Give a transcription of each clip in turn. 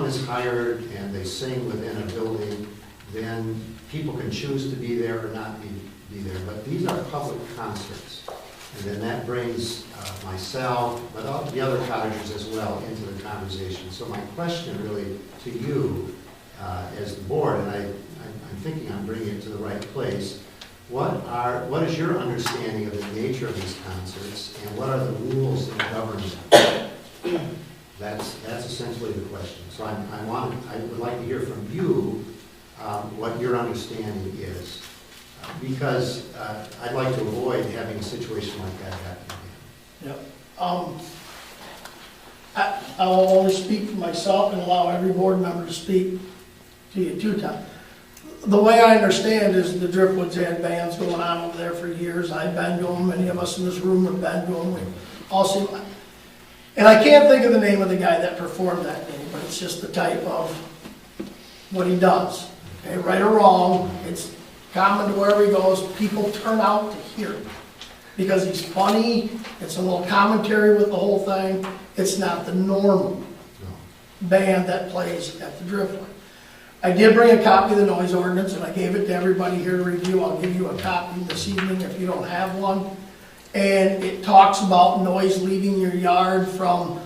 is hired and they sing within a building, then people can choose to be there or not be there. But these are public concerts. And then that brings myself, but all the other cottagers as well, into the conversation. So my question really to you as the board, and I'm thinking I'm bringing it to the right place, what is your understanding of the nature of these concerts, and what are the rules that govern them? That's essentially the question. So I would like to hear from you what your understanding is, because I'd like to avoid having a situation like that happen again. Yep. I will only speak for myself and allow every board member to speak to you too, Tom. The way I understand is the Driftwoods had bands going on over there for years. I've been to them. Many of us in this room have been to them. We've all seen them. And I can't think of the name of the guy that performed that day, but it's just the type of what he does. Okay, right or wrong, it's common to wherever he goes. People turn out to hear him because he's funny. It's a little commentary with the whole thing. It's not the normal band that plays at the Driftwood. I did bring a copy of the noise ordinance, and I gave it to everybody here to review. I'll give you a copy this evening if you don't have one. And it talks about noise leaving your yard from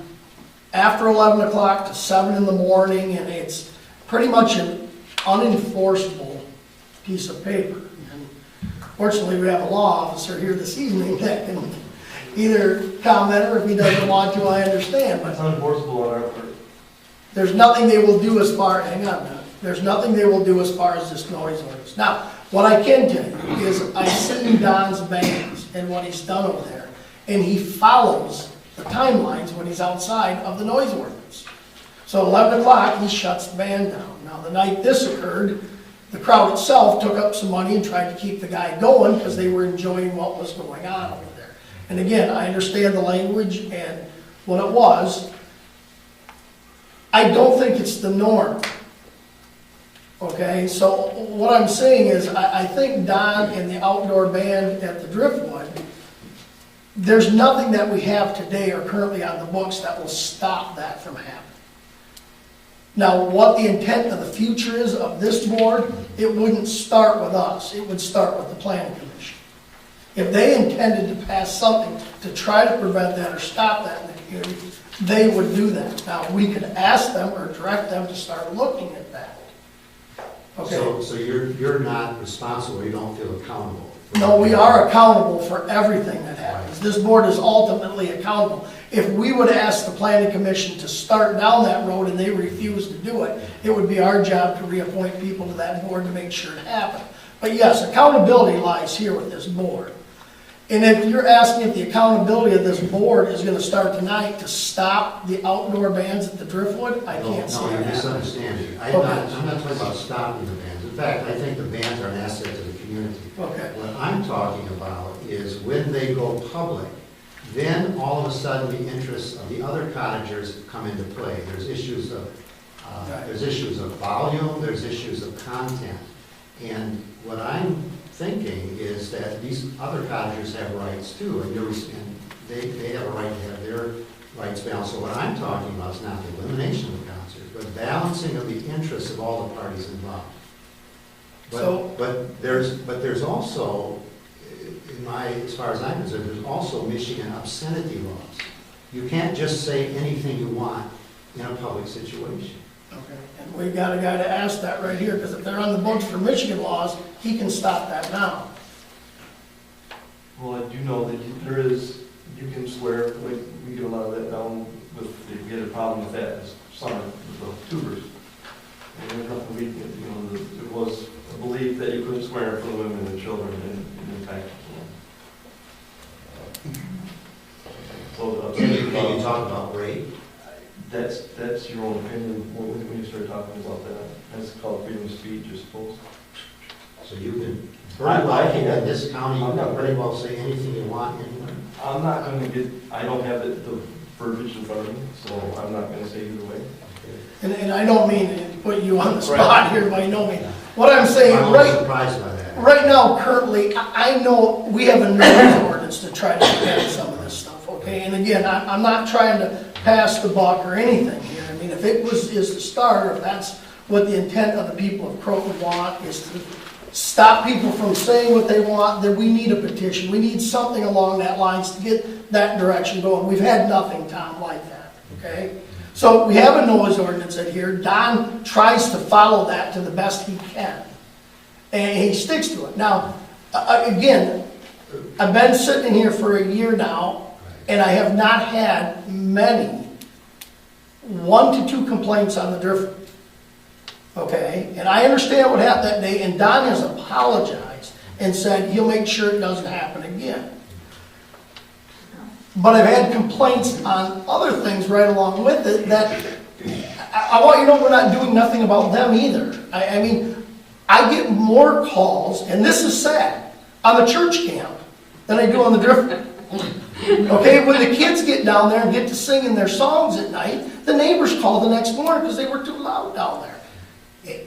after 11 o'clock to 7 in the morning, and it's pretty much an unenforceable piece of paper. And fortunately, we have a law officer here this evening that can either comment, or if he doesn't want to, I understand. But it's unenforceable on our part. There's nothing they will do as far, hang on now. There's nothing they will do as far as this noise ordinance. Now, what I can tell you is I've seen Don's bands and what he's done over there, and he follows the timelines when he's outside of the noise ordinance. So 11 o'clock, he shuts the band down. Now, the night this occurred, the crowd itself took up some money and tried to keep the guy going because they were enjoying what was going on over there. And again, I understand the language and what it was. I don't think it's the norm. Okay, so what I'm saying is I think Don and the outdoor band at the Driftwood, there's nothing that we have today or currently on the books that will stop that from happening. Now, what the intent of the future is of this board, it wouldn't start with us. It would start with the Planning Commission. If they intended to pass something to try to prevent that or stop that in the community, they would do that. Now, we could ask them or direct them to start looking at that. Okay. So you're not responsible, you don't feel accountable? No, we are accountable for everything that happens. This board is ultimately accountable. If we would ask the Planning Commission to start down that road and they refuse to do it, it would be our job to reappoint people to that board to make sure it happened. But yes, accountability lies here with this board. And if you're asking if the accountability of this board is going to start tonight to stop the outdoor bands at the Driftwood, I can't see that. No, you're misunderstanding. I'm not talking about stopping the bands. In fact, I think the bands are an asset to the community. Okay. What I'm talking about is when they go public, then all of a sudden the interests of the other cottagers come into play. There's issues of volume, there's issues of content. And what I'm thinking is that these other cottagers have rights too, and they have a right to have their rights balanced. So what I'm talking about is not the elimination of the concerts, but balancing of the interests of all the parties involved. But there's also, as far as I'm concerned, there's also Michigan obscenity laws. You can't just say anything you want in a public situation. Okay, and we got a guy to ask that right here, because if they're on the books for Michigan laws, he can stop that now. Well, I do know that you can swear, like, we get a lot of that down with, if you get a problem with that this summer, with the tubers. And there's nothing it was a belief that you couldn't swear in front of women and children in the type. So, Can you talk about rape? That's your own opinion when you start talking about that. That's called freedom of speech, I suppose. So you can, I think in this county, you can pretty well say anything you want anywhere. I'm not going to I don't have the verbiage in front of me, so I'm not going to say either way. And I don't mean to put you on the spot here by no means. What I'm saying, surprised by that. Right now, currently, I know we have a noise ordinance to try to prevent some of this stuff, okay? And again, I'm not trying to pass the buck or anything here. I mean, if it is to start, or if that's what the intent of the people of Croton want, is to stop people from saying what they want, then we need a petition. We need something along that lines to get that direction going. We've had nothing, Tom, like that, okay? So we have a noise ordinance in here. Don tries to follow that to the best he can, and he sticks to it. Now, again, I've been sitting here for a year now, and I have not had many 1 to 2 complaints on the driftwood. Okay, and I understand what happened that day, and Don has apologized and said he'll make sure it doesn't happen again. But I've had complaints on other things right along with it that I want you to know we're not doing nothing about them either. I mean, I get more calls, and this is sad, on the church camp than I do on the driftwood. Okay, when the kids get down there and get to singing their songs at night, the neighbors call the next morning because they were too loud down there.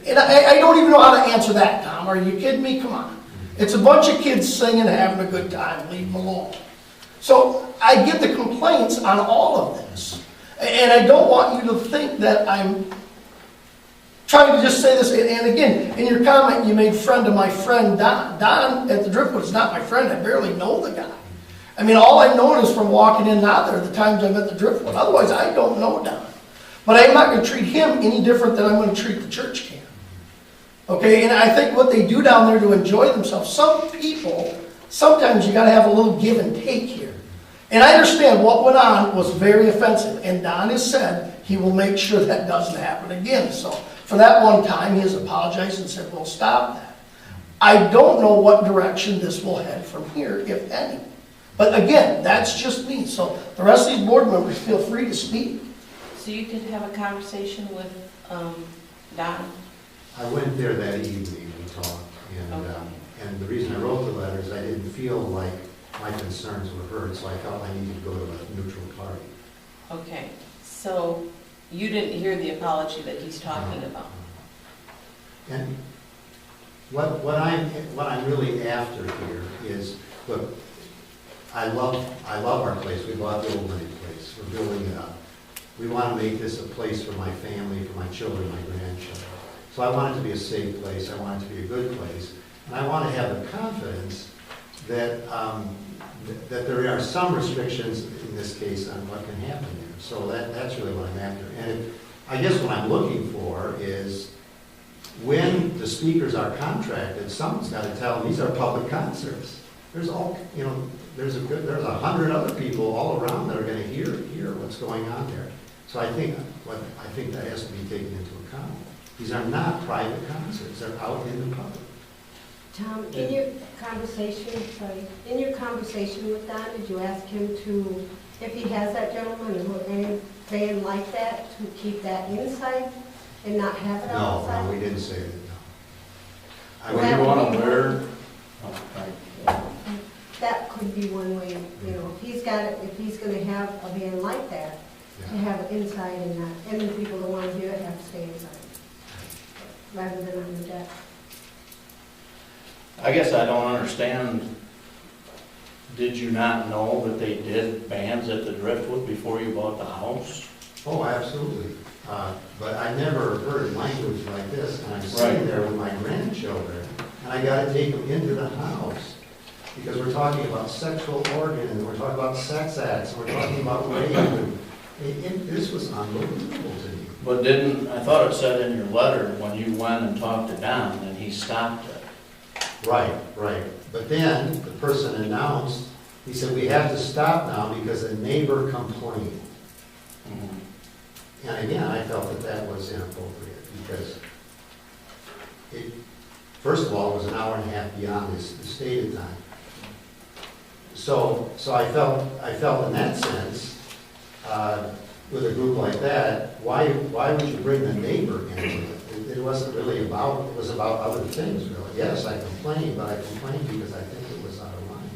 And I don't even know how to answer that, Tom. Are you kidding me? Come on. It's a bunch of kids singing and having a good time. Leave them alone. So I get the complaints on all of this. And I don't want you to think that I'm trying to just say this. And again, in your comment, you made friend of my friend Don. Don at the Driftwood is not my friend. I barely know the guy. I mean, all I've known is from walking in and out there the times I'm at the Driftwood. Otherwise, I don't know Don. But I'm not going to treat him any different than I'm going to treat the church camp. Okay, and I think what they do down there to enjoy themselves, some people, sometimes you got to have a little give and take here. And I understand what went on was very offensive, and Don has said he will make sure that doesn't happen again. So for that one time, he has apologized and said, we'll stop that. I don't know what direction this will head from here, if any. But again, that's just me. So the rest of these board members feel free to speak. So you did have a conversation with Don? I went there that evening, we talked, and the reason I wrote the letter is I didn't feel like my concerns were heard, so I felt I needed to go to a neutral party. Okay, so you didn't hear the apology that he's talking about? And what I'm really after here is, look, I love our place. We bought the old money place. We're building it up. We want to make this a place for my family, for my children, my grandchildren. So I want it to be a safe place. I want it to be a good place. And I want to have the confidence that, that there are some restrictions in this case on what can happen there. So that's really what I'm after. And I guess what I'm looking for is when the speakers are contracted, someone's got to tell them these are public concerts. There's all, you know, there's 100 other people all around that are going to hear what's going on there. So I think that has to be taken into account. These are not private concerts; they're out in the public. Tom, in your conversation with Don, did you ask him to, if he has that gentleman or any band like that, to keep that inside and not have it outside? No, we didn't say that. No. What do you want to wear? That could be one way, you know, if he's going to have a band like that, to have it inside and not, and the people that want to hear it have to stay inside, rather than on the deck. I guess I don't understand. Did you not know that they did bands at the Driftwood before you bought the house? Oh, absolutely. But I never heard language like this, and I'm sitting there with my grandchildren, and I got to take them into the house. Because we're talking about sexual organs, and we're talking about sex acts, and we're talking about rape, and this was unbelievable to me. But I thought it said in your letter when you went and talked to Don and he stopped it. Right. But then the person announced, he said, we have to stop now because a neighbor complained. Mm-hmm. And again, I felt that was inappropriate because first of all, it was an hour and a half beyond the stated time. So I felt in that sense, with a group like that, why would you bring the neighbor into it? It wasn't really about, it was about other things, really. Yes, I complained, but I complained because I think it was out of line.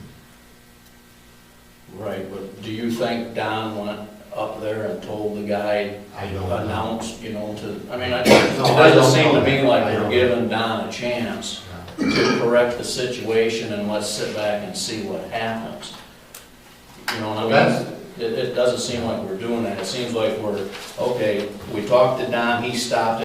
Right, but do you think Don went up there and told the guy, announced, you know, I mean, it doesn't seem to me like you're giving Don a chance to correct the situation and let's sit back and see what happens. You know what I mean? It doesn't seem like we're doing that. It seems like we're, okay, we talked to Don, he stopped